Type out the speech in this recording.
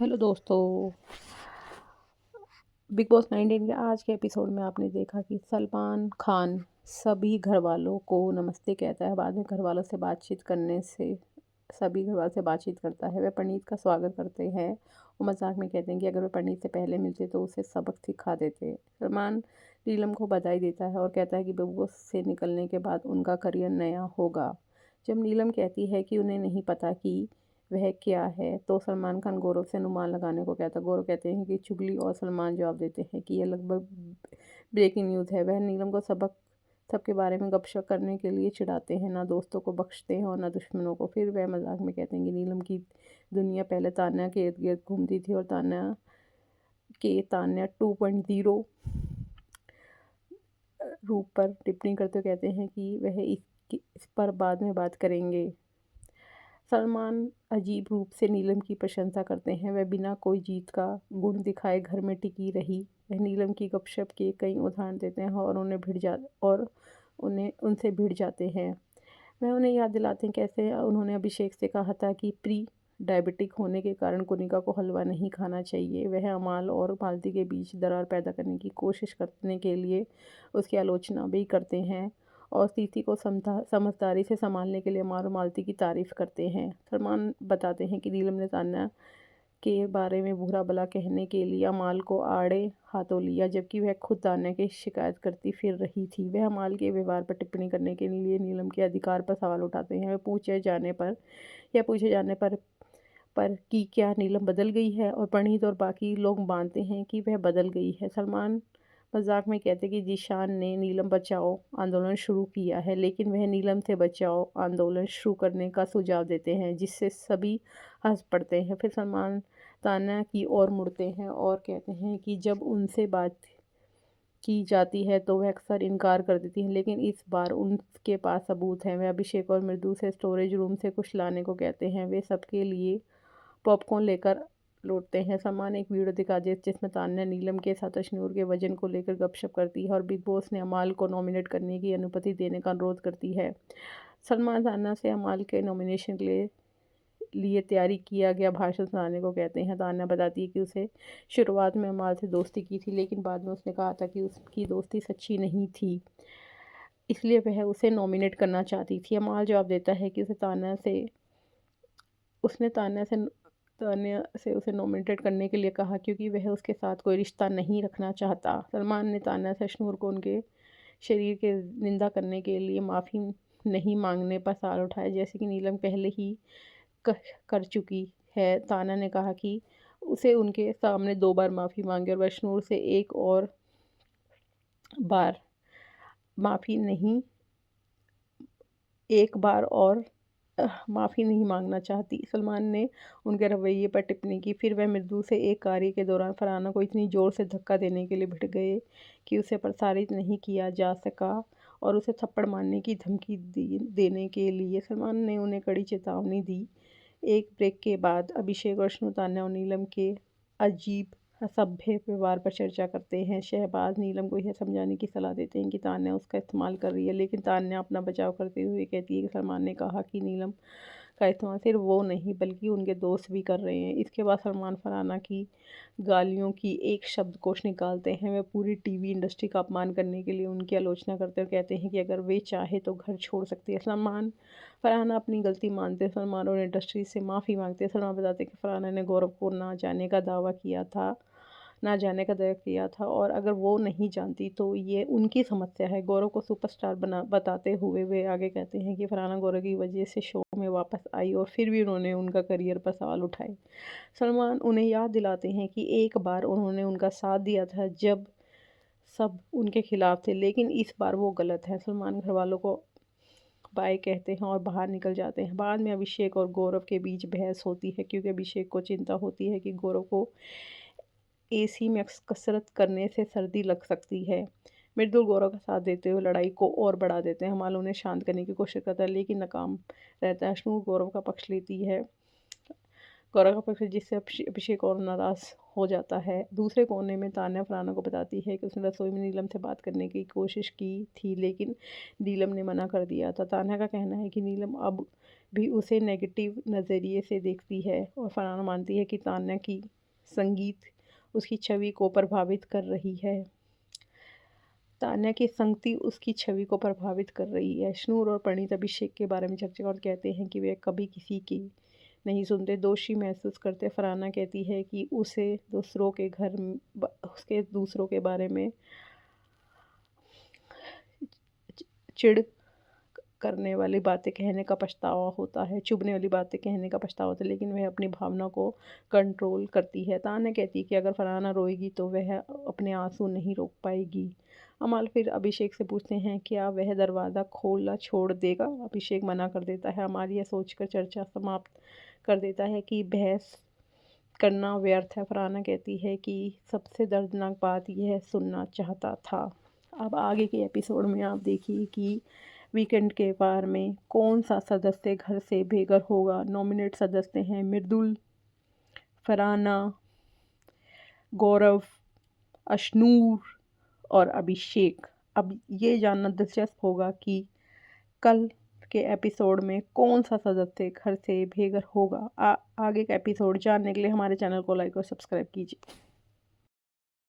Hello दोस्तों। Big boss 19 के आज के एपिसोड में आपने देखा कि सलमान खान सभी घर वालों को नमस्ते कहता है। बाद में घर वालों से बातचीत करने से सभी घर वालों से बातचीत करता है। वह पंडित का स्वागत करते हैं और मजाक में कहते हैं कि अगर वह पंडित से पहले मिलते तो उसे सबक सिखा देते। सलमान नीलम को बधाई देता है और कहता है कि बिग बॉस से निकलने के बाद उनका करियर नया होगा। जब नीलम कहती है कि उन्हें नहीं पता कि वह क्या है तो सलमान खान गौरव से अनुमान लगाने को कहता है। गौरव कहते हैं कि चुगली और सलमान जवाब देते हैं कि यह लगभग ब्रेकिंग न्यूज़ है। वह नीलम को सबके बारे में गपशप करने के लिए चिढ़ाते हैं, ना दोस्तों को बख्शते हैं और ना दुश्मनों को। फिर वह मजाक में कहते हैं कि नीलम की दुनिया पहले तान्या के इर्द गिर्द घूमती थी और तान्या 2.0 रूप पर टिप्पणी करते हुए कहते हैं कि वह इस पर बाद में बात करेंगे। सलमान अजीब रूप से नीलम की प्रशंसा करते हैं। वह बिना कोई जीत का गुण दिखाए घर में टिकी रही। वह नीलम की गपशप के कई उदाहरण देते हैं और उन्हें उनसे भिड़ जाते हैं। वह उन्हें याद दिलाते हैं कैसे उन्होंने अभिषेक से कहा था कि प्री डायबिटिक होने के कारण कुनिका को हलवा नहीं खाना चाहिए। वह अमाल और मालती के बीच दरार पैदा करने की कोशिश करने के लिए उसकी आलोचना भी करते हैं और स्थिति को समझदारी से संभालने के लिए अमाल और मालती की तारीफ करते हैं। सलमान बताते हैं कि नीलम ने तान्या के बारे में बुरा भला कहने के लिए अमाल को आड़े हाथों लिया, जबकि वह खुद तान्या की शिकायत करती फिर रही थी। वह अमाल के व्यवहार पर टिप्पणी करने के लिए नीलम के अधिकार पर सवाल उठाते हैं। वह पूछे जाने पर कि क्या नीलम बदल गई है और प्रणीत और बाकी लोग मानते हैं कि वह बदल गई है। सलमान मजाक में कहते कि जीशान ने नीलम बचाओ आंदोलन शुरू किया है, लेकिन वह नीलम से बचाओ आंदोलन शुरू करने का सुझाव देते हैं, जिससे सभी हंस पड़ते हैं। फिर सलमान तान्या की ओर मुड़ते हैं और कहते हैं कि जब उनसे बात की जाती है तो वह अक्सर इनकार कर देती हैं, लेकिन इस बार उनके पास सबूत हैं। वह अभिषेक और मृदु से स्टोरेज रूम से कुछ लाने को कहते हैं। वे सबके लिए पॉपकॉर्न लेकर लौटते हैं। सलमान एक वीडियो दिखाते हैं जिसमें तान्या नीलम के साथ अशनूर के वजन को लेकर गपशप करती है और बिग बॉस ने अमाल को नॉमिनेट करने की अनुमति देने का अनुरोध करती है। सलमान तान्या से अमाल के नॉमिनेशन के लिए तैयारी किया गया भाषण सुनाने को कहते हैं। तान्या बताती है कि उसे शुरुआत में अमाल से दोस्ती की थी, लेकिन बाद में उसने कहा था कि उसकी दोस्ती सच्ची नहीं थी, इसलिए वह उसे नॉमिनेट करना चाहती थी। अमाल जवाब देता है कि उसने तान्या से उसे नॉमिनेट करने के लिए कहा क्योंकि वह उसके साथ कोई रिश्ता नहीं रखना चाहता। सलमान ने तान्या से अशनूर को उनके शरीर के निंदा करने के लिए माफ़ी नहीं मांगने पर सवाल उठाया, जैसे कि नीलम पहले ही कर चुकी है। तान्या ने कहा कि उसे उनके सामने 2 बार माफ़ी मांगे और वह अशनूर से एक और बार माफ़ी नहीं एक बार और माफ़ी नहीं मांगना चाहती। सलमान ने उनके रवैये पर टिप्पणी की। फिर वह मृदु से एक कार्य के दौरान फरहाना को इतनी ज़ोर से धक्का देने के लिए भिड़ गए कि उसे प्रसारित नहीं किया जा सका और उसे थप्पड़ मारने की धमकी देने के लिए सलमान ने उन्हें कड़ी चेतावनी दी। एक ब्रेक के बाद अभिषेक और अश्नु तान्या और नीलम के अजीब असभ्य व्यवहार पर चर्चा करते हैं। शहबाज नीलम को यह समझाने की सलाह देते हैं कि तान्या उसका इस्तेमाल कर रही है, लेकिन तान्या अपना बचाव करते हुए कहती है कि सलमान ने कहा कि नीलम का इस्तेमाल सिर्फ वो नहीं बल्कि उनके दोस्त भी कर रहे हैं। इसके बाद सलमान फरहाना की गालियों की एक शब्दकोश निकालते हैं। वे पूरी टीवी इंडस्ट्री का अपमान करने के लिए उनकी आलोचना करते हुए कहते हैं कि अगर वे चाहे तो घर छोड़ सकती है। सलमान फरहाना अपनी गलती मानते हैं। सलमान और इंडस्ट्री से माफ़ी मांगते हैं। सलमान बताते हैं कि फरहाना ने गौरव को ना जाने का दावा किया था और अगर वो नहीं जानती तो ये उनकी समस्या है। गौरव को सुपरस्टार बताते हुए वे आगे कहते हैं कि फरहाना गौरव की वजह से शो में वापस आई और फिर भी उन्होंने उनका करियर पर सवाल उठाए। सलमान उन्हें याद दिलाते हैं कि एक बार उन्होंने उनका साथ दिया था जब सब उनके खिलाफ थे, लेकिन इस बार वो गलत है। सलमान घर वालों को बाय कहते हैं और बाहर निकल जाते हैं। बाद में अभिषेक और गौरव के बीच बहस होती है क्योंकि अभिषेक को चिंता होती है कि गौरव को एसी में कसरत करने से सर्दी लग सकती है। मृदुल गौरव का साथ देते हुए लड़ाई को और बढ़ा देते हैं। हमाल उन्हें शांत करने की कोशिश करता है लेकिन नाकाम रहता है। अश्नू गौरव का पक्ष लेती है जिससे अभिषेक और नाराज़ हो जाता है। दूसरे कोने में तान्या फरहाना को बताती है कि उसने रसोई में नीलम से बात करने की कोशिश की थी, लेकिन नीलम ने मना कर दिया था। तान्या का कहना है कि नीलम अब भी उसे नेगेटिव नज़रिए से देखती है और फरहाना मानती है कि तान्या की संगीत उसकी छवि को प्रभावित कर रही है। तान्या की संगति उसकी छवि को प्रभावित कर रही है। शनूर और परिणीत अभिषेक के बारे में चर्चा और कहते हैं कि वे कभी किसी की नहीं सुनते, दोषी महसूस करते। फरहाना कहती है कि उसे दूसरों के बारे में चिढ़ करने वाली बातें कहने का पछतावा होता है, चुभने वाली बातें कहने का पछतावा होता है, लेकिन वह अपनी भावना को कंट्रोल करती है। तान्या कहती है कि अगर फरहाना रोएगी तो वह अपने आंसू नहीं रोक पाएगी। अमाल फिर अभिषेक से पूछते हैं क्या वह दरवाज़ा खोलना छोड़ देगा। अभिषेक मना कर देता है। अमाल यह सोचकर चर्चा समाप्त कर देता है कि बहस करना व्यर्थ है। फरहाना कहती है कि सबसे दर्दनाक बात यह सुनना चाहता था। अब आगे के एपिसोड में आप देखिए कि वीकेंड के वार में कौन सा सदस्य घर से बेघर होगा। नॉमिनेट सदस्य हैं मृदुल, फरहाना, गौरव, अशनूर और अभिषेक। अब ये जानना दिलचस्प होगा कि कल के एपिसोड में कौन सा सदस्य घर से बेघर होगा। आगे का एपिसोड जानने के लिए हमारे चैनल को लाइक और सब्सक्राइब कीजिए।